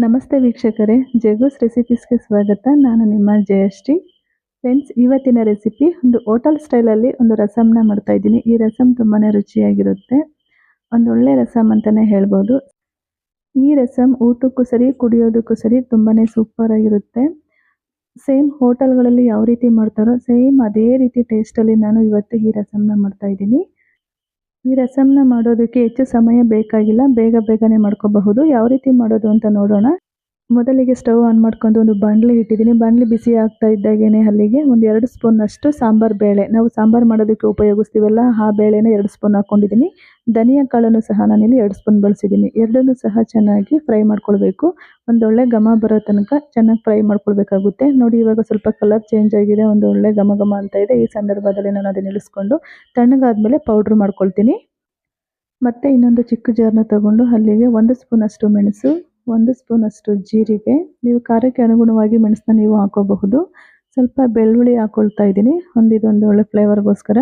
ನಮಸ್ತೆ ವೀಕ್ಷಕರೇ, ಜಗ್ಗೂಸ್ ರೆಸಿಪೀಸ್ಗೆ ಸ್ವಾಗತ. ನಾನು ನಿಮ್ಮ ಜಯಶ್ರೀ. ಫ್ರೆಂಡ್ಸ್, ಇವತ್ತಿನ ರೆಸಿಪಿ ಒಂದು ಹೋಟೆಲ್ ಸ್ಟೈಲಲ್ಲಿ ಒಂದು ರಸಮ್ನ ಮಾಡ್ತಾ ಇದ್ದೀನಿ. ಈ ರಸಮ್ ತುಂಬಾ ರುಚಿಯಾಗಿರುತ್ತೆ. ಒಂದೊಳ್ಳೆ ರಸಮ್ ಅಂತಲೇ ಹೇಳ್ಬೋದು. ಈ ರಸಮ್ ಊಟಕ್ಕೂ ಸರಿ, ಕುಡಿಯೋದಕ್ಕೂ ಸರಿ ತುಂಬಾ ಸೂಪರ್ ಆಗಿರುತ್ತೆ. ಸೇಮ್ ಹೋಟೆಲ್ಗಳಲ್ಲಿ ಯಾವ ರೀತಿ ಮಾಡ್ತಾರೋ ಸೇಮ್ ಅದೇ ರೀತಿ ಟೇಸ್ಟಲ್ಲಿ ನಾನು ಇವತ್ತು ಈ ರಸಮ್ನ ಮಾಡ್ತಾ ಇದ್ದೀನಿ. ಈ ರಸಮ್ನ ಮಾಡೋದಕ್ಕೆ ಹೆಚ್ಚು ಸಮಯ ಬೇಕಾಗಿಲ್ಲ, ಬೇಗನೆ ಮಾಡ್ಕೋಬಹುದು. ಯಾವ ರೀತಿ ಮಾಡೋದು ಅಂತ ನೋಡೋಣ. ಮೊದಲಿಗೆ ಸ್ಟವ್ ಆನ್ ಮಾಡ್ಕೊಂಡು ಒಂದು ಬಾಣಲಿ ಇಟ್ಟಿದ್ದೀನಿ. ಬಾಣಲಿ ಬಿಸಿ ಆಗ್ತಾ ಇದ್ದಾಗೇನೆ ಅಲ್ಲಿಗೆ ಒಂದು 2 ಸ್ಪೂನ್ ಅಷ್ಟು ಸಾಂಬಾರ್ ಬೇಳೆ, ನಾವು ಸಾಂಬಾರ್ ಮಾಡೋದಕ್ಕೆ ಉಪಯೋಗಿಸ್ತೀವಲ್ಲ ಆ ಬೇಳೆನ 2 ಸ್ಪೂನ್ ಹಾಕೊಂಡಿದ್ದೀನಿ. ಧನಿಯಾ ಕಾಳನ್ನು ಸಹ ನಾನಿಲ್ಲಿ 2 ಸ್ಪೂನ್ ಬಳಸಿದ್ದೀನಿ. ಎರಡನ್ನೂ ಸಹ ಚೆನ್ನಾಗಿ ಫ್ರೈ ಮಾಡ್ಕೊಳ್ಬೇಕು. ಒಂದೊಳ್ಳೆ ಘಮ ಬರೋ ತನಕ ಚೆನ್ನಾಗಿ ಫ್ರೈ ಮಾಡ್ಕೊಳ್ಬೇಕಾಗುತ್ತೆ. ನೋಡಿ, ಇವಾಗ ಸ್ವಲ್ಪ ಕಲರ್ ಚೇಂಜ್ ಆಗಿದೆ, ಒಂದೊಳ್ಳೆ ಘಮ ಅಂತ ಇದೆ. ಈ ಸಂದರ್ಭದಲ್ಲಿ ನಾನು ಅದನ್ನ ಇಳಿಸ್ಕೊಂಡು ತಣ್ಣಗಾದ್ಮೇಲೆ ಪೌಡ್ರ್ ಮಾಡ್ಕೊಳ್ತೀನಿ. ಮತ್ತೆ ಇನ್ನೊಂದು ಚಿಕ್ಕ ಜಾರ್ನ ತಗೊಂಡು ಅಲ್ಲಿಗೆ 1 ಸ್ಪೂನ್ ಅಷ್ಟು ಮೆಣಸು, 1 ಸ್ಪೂನ್ ಅಷ್ಟು ಜೀರಿಗೆ, ನೀವು ಖಾರಕ್ಕೆ ಅನುಗುಣವಾಗಿ ಮೆಣಸನ್ನ ನೀವು ಹಾಕೋಬಹುದು. ಸ್ವಲ್ಪ ಬೆಳ್ಳುಳ್ಳಿ ಹಾಕೊಳ್ತಾ ಇದ್ದೀನಿ, ಇದೊಂದು ಒಳ್ಳೆ ಫ್ಲೇವರ್ಗೋಸ್ಕರ.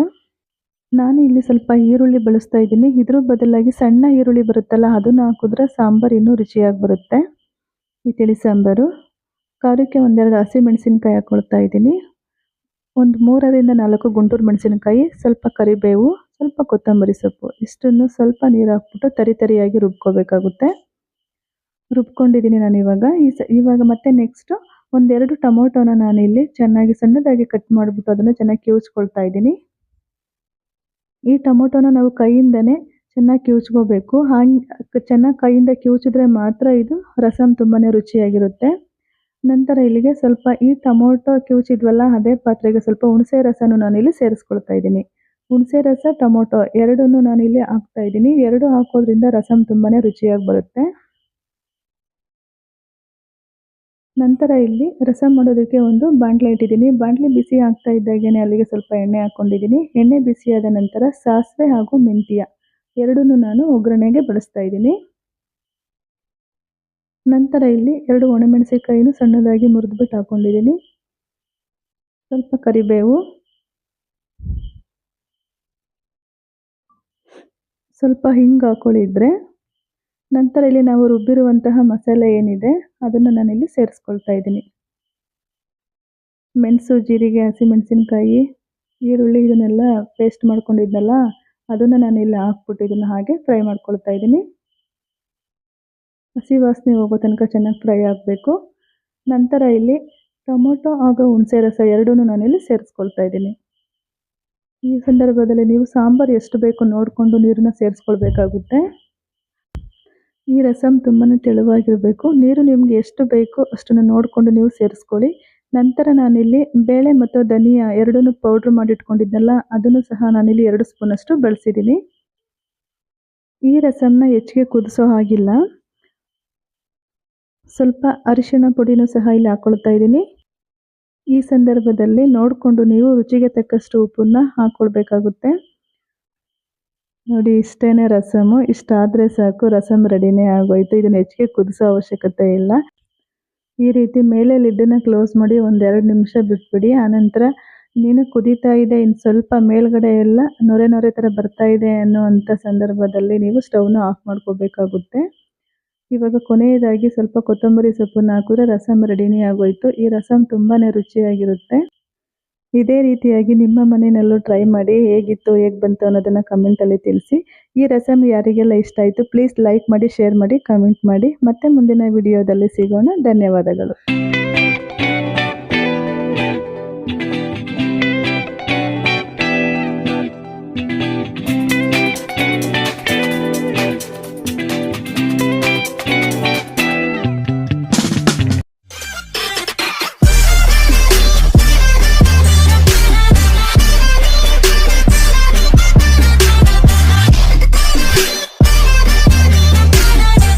ನಾನು ಇಲ್ಲಿ ಸ್ವಲ್ಪ ಈರುಳ್ಳಿ ಬಳಸ್ತಾ ಇದ್ದೀನಿ. ಇದ್ರ ಬದಲಾಗಿ ಸಣ್ಣ ಈರುಳ್ಳಿ ಬರುತ್ತಲ್ಲ, ಅದನ್ನು ಹಾಕಿದ್ರೆ ಸಾಂಬಾರು ಇನ್ನೂ ರುಚಿಯಾಗಿ ಬರುತ್ತೆ. ಈ ತಿಳಿ ಸಾಂಬಾರು. ಖಾರಕ್ಕೆ 1-2 ಹಸಿಮೆಣಸಿನ್ಕಾಯಿ ಹಾಕೊಳ್ತಾ ಇದ್ದೀನಿ. ಒಂದು 3ರಿಂದ 4 ಗುಂಟೂರು ಮೆಣಸಿನಕಾಯಿ, ಸ್ವಲ್ಪ ಕರಿಬೇವು, ಸ್ವಲ್ಪ ಕೊತ್ತಂಬರಿ ಸೊಪ್ಪು, ಇಷ್ಟನ್ನು ಸ್ವಲ್ಪ ನೀರು ಹಾಕ್ಬಿಟ್ಟು ತರಿಯಾಗಿ ರುಬ್ಕೋಬೇಕಾಗುತ್ತೆ. ರುಬ್ಕೊಂಡಿದ್ದೀನಿ ನಾನು ಇವಾಗ ಮತ್ತೆ ನೆಕ್ಸ್ಟ್ 1-2 ಟೊಮೊಟೊನ ನಾನಿಲ್ಲಿ ಚೆನ್ನಾಗಿ ಸಣ್ಣದಾಗಿ ಕಟ್ ಮಾಡಿಬಿಟ್ಟು ಅದನ್ನು ಚೆನ್ನಾಗಿ ಕಿವುಚ್ಕೊಳ್ತಾ ಇದ್ದೀನಿ. ಈ ಟೊಮೊಟೊನ ನಾವು ಕೈಯಿಂದನೇ ಚೆನ್ನಾಗಿ ಕಿವುಚ್ಕೋಬೇಕು. ಚೆನ್ನಾಗಿ ಕೈಯಿಂದ ಕಿವುಚಿದ್ರೆ ಮಾತ್ರ ಇದು ರಸಮ್ ತುಂಬಾ ರುಚಿಯಾಗಿರುತ್ತೆ. ನಂತರ ಇಲ್ಲಿಗೆ ಸ್ವಲ್ಪ ಈ ಟೊಮೊಟೊ ಕಿವುಚಿದ್ವಲ್ಲ, ಅದೇ ಪಾತ್ರೆಗೆ ಸ್ವಲ್ಪ ಹುಣಸೆ ರಸನೂ ನಾನಿಲ್ಲಿ ಸೇರಿಸ್ಕೊಳ್ತಾ ಇದ್ದೀನಿ. ಹುಣಸೆ ರಸ, ಟೊಮೊಟೊ ಎರಡನ್ನೂ ನಾನಿಲ್ಲಿ ಹಾಕ್ತಾ ಇದ್ದೀನಿ. ಎರಡು ಹಾಕೋದ್ರಿಂದ ರಸಮ್ ತುಂಬಾ ರುಚಿಯಾಗಿ ಬರುತ್ತೆ. ನಂತರ ಇಲ್ಲಿ ರಸಮ್ ಮಾಡೋದಕ್ಕೆ ಒಂದು ಬಾಣಲೆ ಇಟ್ಟಿದ್ದೀನಿ. ಬಾಣಲೆ ಬಿಸಿ ಆಗ್ತಾ ಇದ್ದಾಗೇನೆ ಅಲ್ಲಿಗೆ ಸ್ವಲ್ಪ ಎಣ್ಣೆ ಹಾಕ್ಕೊಂಡಿದ್ದೀನಿ. ಎಣ್ಣೆ ಬಿಸಿಯಾದ ನಂತರ ಸಾಸಿವೆ ಹಾಗೂ ಮೆಂತ್ಯ ಎರಡನ್ನೂ ನಾನು ಒಗ್ಗರಣೆಗೆ ಬಳಸ್ತಾ ಇದ್ದೀನಿ. ನಂತರ ಇಲ್ಲಿ 2 ಒಣಮೆಣಸಿನಕಾಯಿನೂ ಸಣ್ಣದಾಗಿ ಮುರಿದ್ಬಿಟ್ಟು ಹಾಕೊಂಡಿದ್ದೀನಿ. ಸ್ವಲ್ಪ ಕರಿಬೇವು, ಸ್ವಲ್ಪ ಹಿಂಗೆ ಹಾಕೊಳ್ಳಿದ್ರೆ. ನಂತರ ಇಲ್ಲಿ ನಾವು ರುಬ್ಬಿರುವಂತಹ ಮಸಾಲೆ ಏನಿದೆ ಅದನ್ನು ನಾನಿಲ್ಲಿ ಸೇರಿಸ್ಕೊಳ್ತಾ ಇದ್ದೀನಿ. ಮೆಣಸು, ಜೀರಿಗೆ, ಹಸಿಮೆಣಸಿನಕಾಯಿ, ಈರುಳ್ಳಿ ಇದನ್ನೆಲ್ಲ ಪೇಸ್ಟ್ ಮಾಡ್ಕೊಂಡಿದ್ನಲ್ಲ, ಅದನ್ನು ನಾನಿಲ್ಲಿ ಹಾಕ್ಬಿಟ್ಟು ಇದನ್ನು ಹಾಗೆ ಫ್ರೈ ಮಾಡ್ಕೊಳ್ತಾ ಇದ್ದೀನಿ. ಹಸಿ ವಾಸನೆ ಹೋಗೋ ತನಕ ಚೆನ್ನಾಗಿ ಫ್ರೈ ಆಗಬೇಕು. ನಂತರ ಇಲ್ಲಿ ಟೊಮೊಟೊ ಹಾಗೂ ಹುಣಸೆ ರಸ ಎರಡನ್ನೂ ನಾನಿಲ್ಲಿ ಸೇರಿಸ್ಕೊಳ್ತಾ ಇದ್ದೀನಿ. ಈ ಸಂದರ್ಭದಲ್ಲಿ ನೀವು ಸಾಂಬಾರು ಎಷ್ಟು ಬೇಕು ನೋಡಿಕೊಂಡು ನೀರನ್ನ ಸೇರಿಸ್ಕೊಳ್ಬೇಕಾಗುತ್ತೆ. ಈ ರಸಮ್ ತುಂಬಾ ತೆಳುವಾಗಿರಬೇಕು. ನೀರು ನಿಮಗೆ ಎಷ್ಟು ಬೇಕೋ ಅಷ್ಟನ್ನು ನೋಡಿಕೊಂಡು ನೀವು ಸೇರಿಸ್ಕೊಳ್ಳಿ. ನಂತರ ನಾನಿಲ್ಲಿ ಬೇಳೆ ಮತ್ತು ಧನಿಯಾ ಎರಡನ್ನೂ ಪೌಡ್ರ್ ಮಾಡಿಟ್ಕೊಂಡಿದ್ನಲ್ಲ, ಅದನ್ನು ಸಹ ನಾನಿಲ್ಲಿ 2 ಸ್ಪೂನ್ ಅಷ್ಟು ಬಳಸಿದ್ದೀನಿ. ಈ ರಸಮ್ನ ಹೆಚ್ಚಿಗೆ ಕುದಿಸೋ ಹಾಗಿಲ್ಲ. ಸ್ವಲ್ಪ ಅರಿಶಿಣ ಪುಡಿನೂ ಸಹ ಇಲ್ಲಿ ಹಾಕ್ಕೊಳ್ತಾ ಇದ್ದೀನಿ. ಈ ಸಂದರ್ಭದಲ್ಲಿ ನೋಡಿಕೊಂಡು ನೀವು ರುಚಿಗೆ ತಕ್ಕಷ್ಟು ಉಪ್ಪನ್ನ ಹಾಕ್ಕೊಳ್ಬೇಕಾಗುತ್ತೆ. ನೋಡಿ, ಇಷ್ಟೇನೆ ರಸಮು. ಇಷ್ಟಾದರೆ ಸಾಕು, ರಸಮ್ ರೆಡಿನೇ ಆಗೋಯ್ತು. ಇದನ್ನು ಹೆಚ್ಚಿಗೆ ಕುದಿಸೋ ಅವಶ್ಯಕತೆ ಇಲ್ಲ. ಈ ರೀತಿ ಮೇಲೆ ಲಿಡ್ಡನ್ನ ಕ್ಲೋಸ್ ಮಾಡಿ 1-2 ನಿಮಿಷ ಬಿಟ್ಬಿಡಿ. ಆನಂತರ ನೀನು ಕುದೀತಾ ಇದೆ, ಇನ್ನು ಸ್ವಲ್ಪ ಮೇಲ್ಗಡೆ ಎಲ್ಲ ನೊರೆ ಥರ ಬರ್ತಾ ಇದೆ ಅನ್ನೋವಂಥ ಸಂದರ್ಭದಲ್ಲಿ ನೀವು ಸ್ಟವ್ನ ಆಫ್ ಮಾಡ್ಕೋಬೇಕಾಗುತ್ತೆ. ಇವಾಗ ಕೊನೆಯದಾಗಿ ಸ್ವಲ್ಪ ಕೊತ್ತಂಬರಿ ಸೊಪ್ಪನ್ನು ಹಾಕಿದ್ರೆ ರಸಮ್ ರೆಡಿನೇ ಆಗೋಯ್ತು. ಈ ರಸಮ್ ತುಂಬಾ ರುಚಿಯಾಗಿರುತ್ತೆ. ಇದೇ ರೀತಿಯಾಗಿ ನಿಮ್ಮ ಮನೆಯಲ್ಲೂ ಟ್ರೈ ಮಾಡಿ, ಹೇಗಿತ್ತು, ಹೇಗೆ ಬಂತು ಅನ್ನೋದನ್ನು ಕಮೆಂಟಲ್ಲಿ ತಿಳಿಸಿ. ಈ ರಸಮ್ ಯಾರಿಗೆಲ್ಲ ಇಷ್ಟ ಆಯಿತು ಪ್ಲೀಸ್ ಲೈಕ್ ಮಾಡಿ, ಶೇರ್ ಮಾಡಿ, ಕಮೆಂಟ್ ಮಾಡಿ. ಮತ್ತೆ ಮುಂದಿನ ವಿಡಿಯೋದಲ್ಲಿ ಸಿಗೋಣ. ಧನ್ಯವಾದಗಳು.